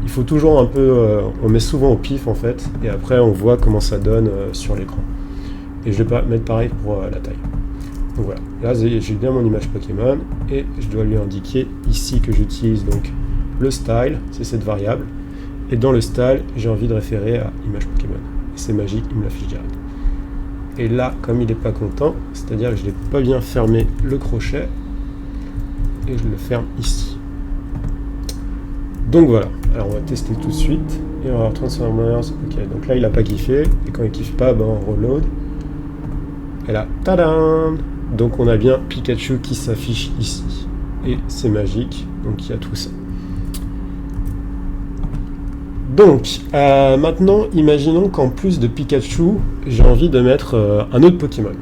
Il faut toujours un peu, on met souvent au pif en fait, et après on voit comment ça donne sur l'écran. Et je vais mettre pareil pour la taille. Donc voilà, là j'ai bien mon image Pokémon, et je dois lui indiquer ici que j'utilise donc le style, c'est cette variable, et dans le style, j'ai envie de référer à image Pokémon. Et c'est magique, il me l'affiche direct. Et là, comme il n'est pas content, c'est-à-dire que je n'ai pas bien fermé le crochet, et je le ferme ici. Donc voilà, alors on va tester tout de suite, et on va voir Transformers, ok, donc là il n'a pas kiffé, et quand il kiffe pas, ben, on reload, et là, tadam! Donc on a bien Pikachu qui s'affiche ici, et c'est magique, donc il y a tout ça. Donc, maintenant, imaginons qu'en plus de Pikachu, j'ai envie de mettre un autre Pokémon.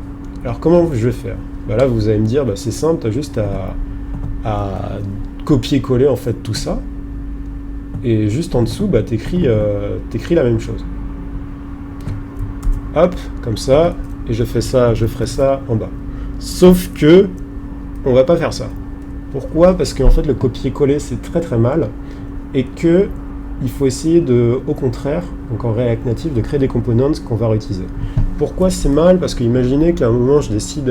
Alors comment je vais faire? Bah là, vous allez me dire, bah, c'est simple, tu as juste à copier-coller en fait tout ça, et juste en dessous, bah, t'écris la même chose. Hop, comme ça, et je ferai ça en bas. Sauf que, on va pas faire ça. Pourquoi? Parce qu'en fait, le copier-coller, c'est très très mal, et que il faut essayer de, au contraire, donc en React Native, de créer des components qu'on va réutiliser. Pourquoi c'est mal? Parce que imaginez qu'à un moment, je décide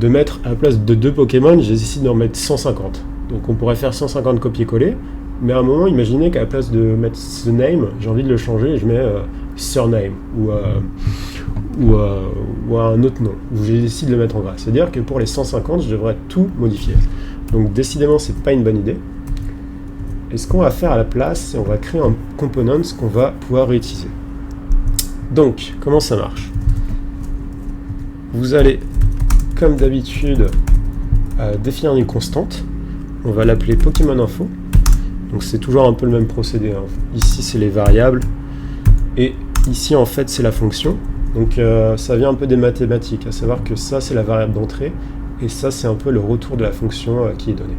de mettre, à la place de 2 Pokémon, je décide d'en mettre 150. Donc on pourrait faire 150 copier-coller, mais à un moment, imaginez qu'à la place de mettre ce name, j'ai envie de le changer et je mets surname ou un autre nom, où je décide de le mettre en gras. C'est-à-dire que pour les 150, je devrais tout modifier. Donc décidément, c'est pas une bonne idée. Et ce qu'on va faire à la place, c'est on va créer un component qu'on va pouvoir réutiliser. Donc, comment ça marche? Vous allez, comme d'habitude, définir une constante. On va l'appeler Pokémon Info. Donc c'est toujours un peu le même procédé, hein. Ici, c'est les variables. Et ici, en fait, c'est la fonction. Donc ça vient un peu des mathématiques, à savoir que ça, c'est la variable d'entrée. Et ça, c'est un peu le retour de la fonction qui est donnée.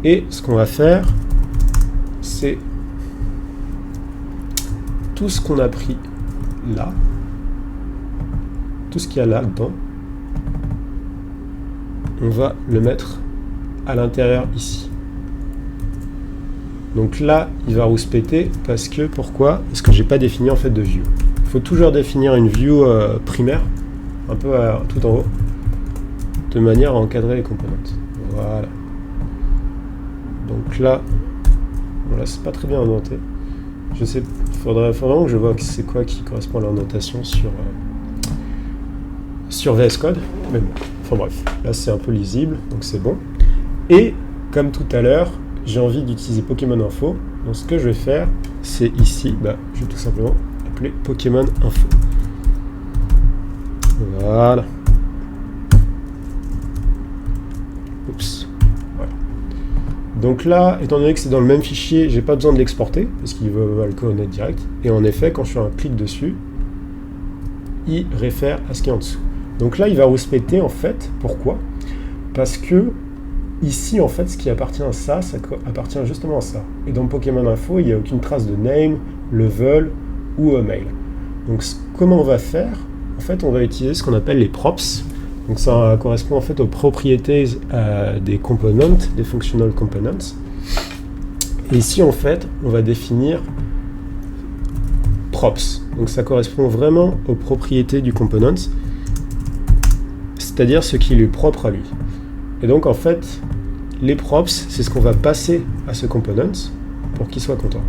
Et ce qu'on va faire, c'est tout ce qu'on a pris là, tout ce qu'il y a là-dedans, on va le mettre à l'intérieur ici. Donc là, il va rouspéter parce que, pourquoi? Parce que j'ai pas défini en fait de view. Il faut toujours définir une view primaire, un peu tout en haut, de manière à encadrer les components. Voilà. Donc là, voilà, c'est pas très bien indenté. Je sais, faudrait vraiment que je vois c'est quoi qui correspond à l'indentation sur VS Code. Mais bon, enfin bref, là c'est un peu lisible, donc c'est bon. Et comme tout à l'heure, j'ai envie d'utiliser Pokémon Info. Donc ce que je vais faire, c'est ici, je vais tout simplement appeler Pokémon Info. Voilà. Oups. Voilà. Donc là, étant donné que c'est dans le même fichier, j'ai pas besoin de l'exporter, parce qu'il va le connaître direct. Et en effet, quand je fais un clic dessus, il réfère à ce qui est en dessous. Donc là, il va rouspéter en fait. Pourquoi? Parce que ici, en fait, ce qui appartient à ça appartient justement à ça. Et dans Pokémon Info, il n'y a aucune trace de name, level ou mail. Donc comment on va faire? En fait, on va utiliser ce qu'on appelle les props. Donc ça correspond en fait aux propriétés des components, des functional components. Et ici, en fait, on va définir props. Donc ça correspond vraiment aux propriétés du component, c'est-à-dire ce qui lui est propre à lui. Et donc en fait, les props, c'est ce qu'on va passer à ce component pour qu'il soit content.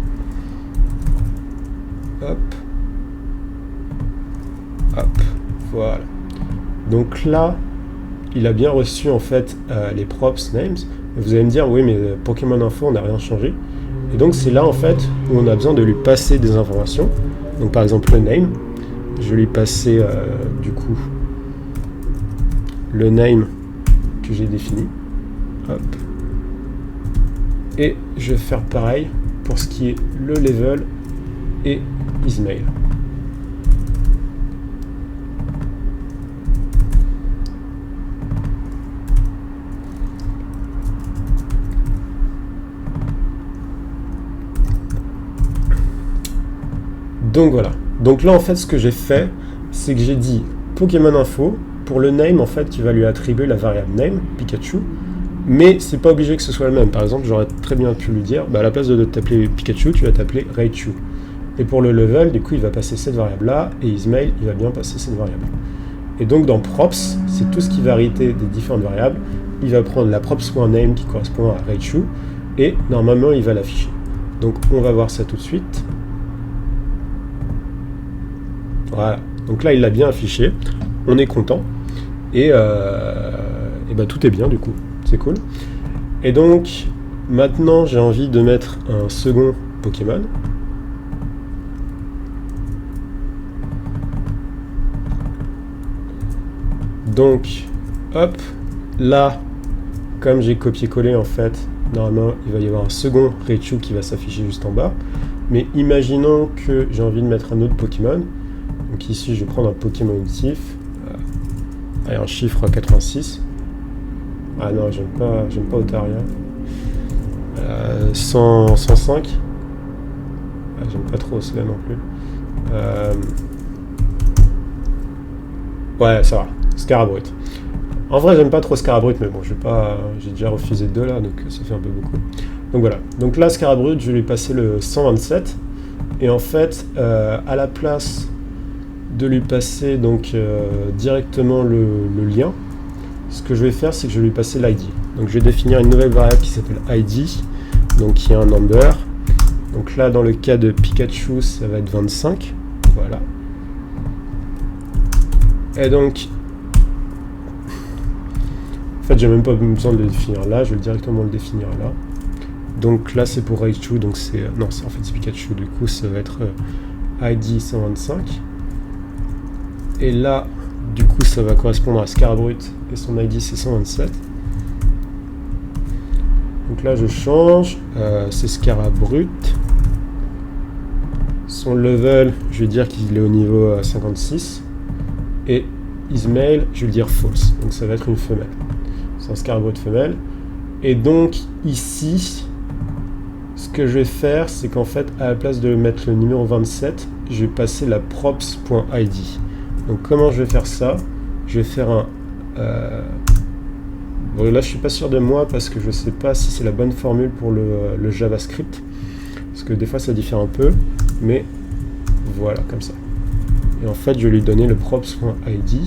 Hop. Hop. Voilà. Donc là, il a bien reçu en fait les props names. Et vous allez me dire, oui, mais Pokémon Info, on n'a rien changé. Et donc c'est là en fait où on a besoin de lui passer des informations. Donc par exemple le name, je vais lui passer du coup le name que j'ai défini. Hop. Et je vais faire pareil pour ce qui est le level et ismail. Donc voilà. Donc là en fait ce que j'ai fait, c'est que j'ai dit Pokémon Info, pour le name en fait qui va lui attribuer la variable name, Pikachu, Mais c'est pas obligé que ce soit le même. Par exemple, j'aurais très bien pu lui dire, à la place de t'appeler Pikachu, tu vas t'appeler Raichu. Et pour le level, du coup, il va passer cette variable-là, et Ismail, il va bien passer cette variable. Et donc dans props, c'est tout ce qui va hériter des différentes variables. Il va prendre la props.name qui correspond à Raichu, et normalement, il va l'afficher. Donc on va voir ça tout de suite. Voilà. Donc là, il l'a bien affiché. On est content. Et tout est bien, du coup. C'est cool. Et donc, maintenant, j'ai envie de mettre un second Pokémon. Donc, hop, là, comme j'ai copié-collé, en fait, normalement, il va y avoir un second Raichu qui va s'afficher juste en bas. Mais imaginons que j'ai envie de mettre un autre Pokémon. Donc ici, je vais prendre un Pokémon actif. Allez, un chiffre 86. Ah non, j'aime pas Otaria. 105. J'aime pas trop cela non plus. Ouais, ça va. Scarabrut. En vrai, j'aime pas trop Scarabrut, mais bon, j'ai déjà refusé 2 là, donc ça fait un peu beaucoup. Donc voilà. Donc là, Scarabrut, je vais lui passer le 127. Et en fait, à la place de lui passer donc directement le lien, ce que je vais faire, c'est que je vais lui passer l'ID. Donc je vais définir une nouvelle variable qui s'appelle ID, donc qui est un number. Donc là, dans le cas de Pikachu, ça va être 25. Voilà. Et donc, en fait, j'ai même pas besoin de le définir là, je vais directement le définir là. Donc là, c'est pour Raichu, donc c'est... Non, c'est en fait c'est Pikachu, du coup, ça va être ID 125. Et là, du coup, ça va correspondre à Scarabrut, et son ID, c'est 127. Donc là, je change, c'est Scarabrut. Son level, je vais dire qu'il est au niveau 56. Et Ismail, je vais le dire false. Donc ça va être une femelle. C'est un Scarabrut femelle. Et donc, ici, ce que je vais faire, c'est qu'en fait, à la place de mettre le numéro 27, je vais passer la props.id. Donc comment je vais faire ça? Je vais faire un... Bon, là, je suis pas sûr de moi parce que je sais pas si c'est la bonne formule pour le JavaScript. Parce que des fois, ça diffère un peu. Mais voilà, comme ça. Et en fait, je vais lui donner le props.id.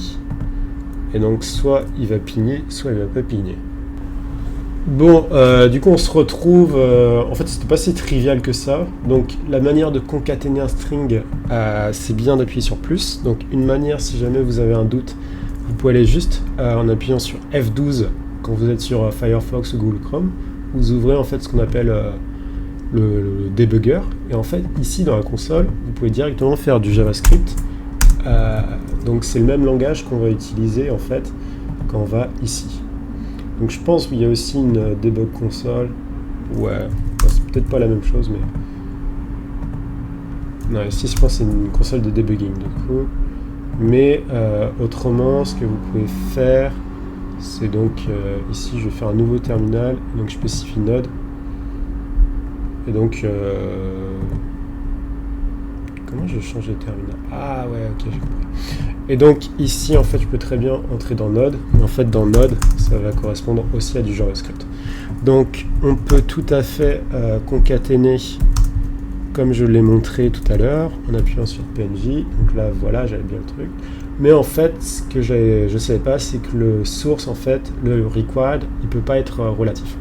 Et donc, soit il va pigner, soit il va pas pigner. Bon, du coup, on se retrouve... en fait, c'était pas si trivial que ça. Donc, la manière de concaténer un string, c'est bien d'appuyer sur plus. Donc, une manière, si jamais vous avez un doute, vous pouvez aller juste en appuyant sur F12 quand vous êtes sur Firefox ou Google Chrome. Vous ouvrez en fait ce qu'on appelle le debugger. Et en fait, ici, dans la console, vous pouvez directement faire du JavaScript. Donc, c'est le même langage qu'on va utiliser, en fait, quand on va ici. Donc je pense qu'il y a aussi une debug console. Ouais, c'est peut-être pas la même chose, mais... Non, ici je pense que c'est une console de debugging du coup. Mais autrement, ce que vous pouvez faire, c'est donc ici je vais faire un nouveau terminal. Donc je spécifie node. Et donc... Comment je change de terminal? Ah ouais, ok, j'ai compris. Et donc ici, en fait, je peux très bien entrer dans Node. Et en fait, dans Node, ça va correspondre aussi à du JavaScript. Donc, on peut tout à fait concaténer, comme je l'ai montré tout à l'heure, en appuyant sur PNJ. Donc là, voilà, j'avais bien le truc. Mais en fait, ce que je ne savais pas, c'est que le source, en fait, le required, il ne peut pas être relatif.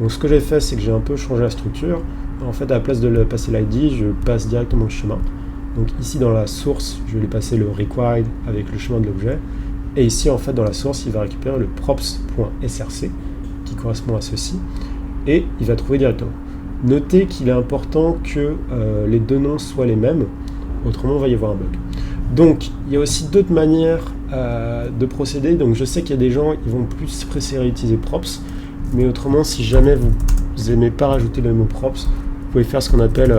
Donc, ce que j'ai fait, c'est que j'ai un peu changé la structure. En fait, à la place de passer l'ID, je passe directement le chemin. Donc ici dans la source, je vais lui passer le required avec le chemin de l'objet. Et ici en fait dans la source, il va récupérer le props.src qui correspond à ceci. Et il va trouver directement. Notez qu'il est important que les deux noms soient les mêmes. Autrement, il va y avoir un bug. Donc il y a aussi d'autres manières de procéder. Donc je sais qu'il y a des gens qui vont plus préférer utiliser props. Mais autrement, si jamais vous n'aimez pas rajouter le mot props, vous pouvez faire ce qu'on appelle...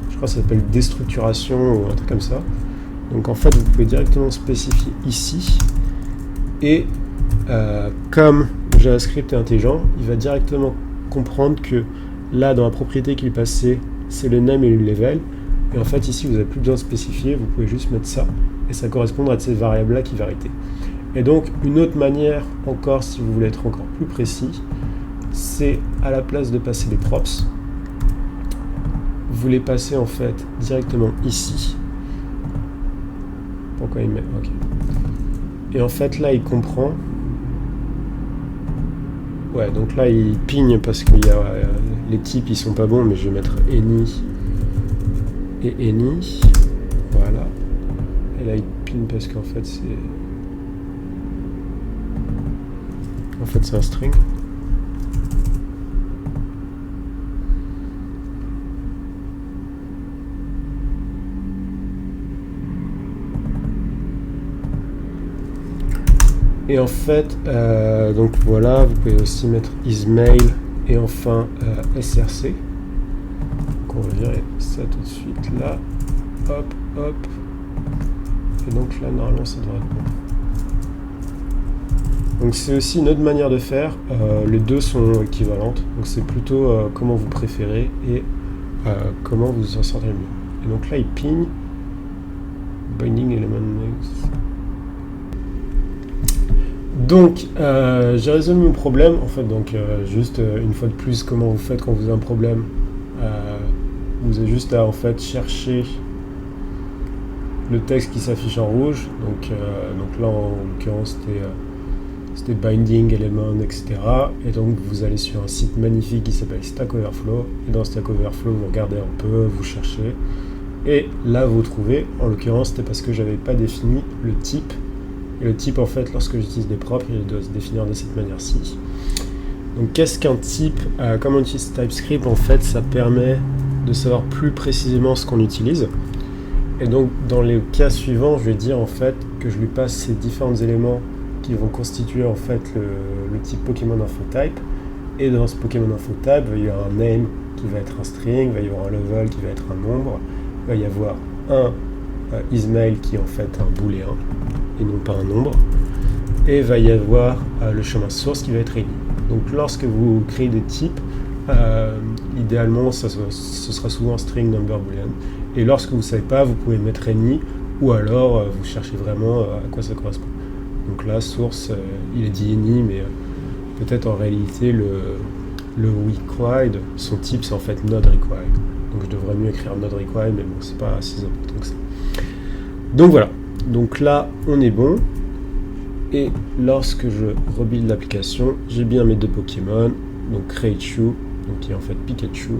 je crois que ça s'appelle déstructuration ou un truc comme ça. Donc en fait, vous pouvez directement spécifier ici. Et comme JavaScript est intelligent, il va directement comprendre que là, dans la propriété qu'il est passée, c'est le name et le level. Et en fait, ici, vous n'avez plus besoin de spécifier, vous pouvez juste mettre ça. Et ça correspondra à cette variable-là qui va arrêter. Et donc, une autre manière, encore, si vous voulez être encore plus précis, c'est à la place de passer des props, vous les passez en fait directement ici. Pourquoi il met... Ok. Et en fait là il comprend. Ouais, donc là il pigne parce que les types ils sont pas bons, mais je vais mettre any et any. Voilà. Et là il pigne parce qu'en fait c'est... En fait c'est un string. Et en fait, donc voilà, vous pouvez aussi mettre ismail et enfin src. Donc on va virer ça tout de suite là. Hop, hop. Et donc là, normalement, ça devrait être bon. Donc c'est aussi une autre manière de faire. Les deux sont équivalentes. Donc c'est plutôt comment vous préférez et comment vous en sortez le mieux. Et donc là, il ping. Binding element next. Donc, j'ai résolu mon problème, en fait, donc juste une fois de plus, comment vous faites quand vous avez un problème. Vous avez juste à en fait chercher le texte qui s'affiche en rouge, donc là en l'occurrence c'était binding, element, etc. Et donc vous allez sur un site magnifique qui s'appelle Stack Overflow, et dans Stack Overflow vous regardez un peu, vous cherchez, et là vous trouvez, en l'occurrence c'était parce que j'avais pas défini le type. Et le type, en fait, lorsque j'utilise des propres, il doit se définir de cette manière-ci. Donc, qu'est-ce qu'un type? Comme on utilise TypeScript, en fait, ça permet de savoir plus précisément ce qu'on utilise. Et donc, dans les cas suivants, je vais dire, en fait, que je lui passe ces différents éléments qui vont constituer, en fait, le type Pokémon Info Type. Et dans ce Pokémon Info Type, il va y avoir un name qui va être un string, il va y avoir un level qui va être un nombre, il va y avoir un ismail qui est en fait un booléen, et non pas un nombre, et va y avoir le chemin source qui va être any. Donc lorsque vous créez des types, idéalement ce sera souvent string, number, boolean, et lorsque vous ne savez pas, vous pouvez mettre any, ou alors vous cherchez vraiment à quoi ça correspond. Donc là, source, il est dit any, mais peut-être en réalité le required, son type c'est en fait node required. Donc je devrais mieux écrire node required, mais bon, c'est pas si important que ça. Donc voilà. Donc là, on est bon. Et lorsque je rebuild l'application, j'ai bien mes deux Pokémon. Donc Raichu, donc qui est en fait Pikachu,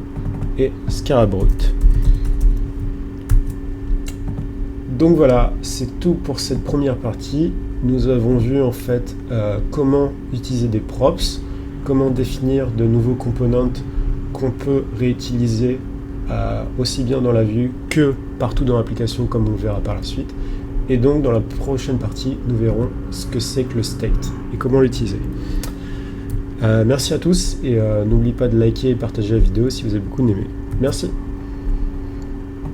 et Scarabrute. Donc voilà, c'est tout pour cette première partie. Nous avons vu en fait comment utiliser des props, comment définir de nouveaux components qu'on peut réutiliser aussi bien dans la vue que partout dans l'application, comme on le verra par la suite. Et donc dans la prochaine partie, nous verrons ce que c'est que le state et comment l'utiliser. Merci à tous et n'oubliez pas de liker et partager la vidéo si vous avez beaucoup aimé. Merci.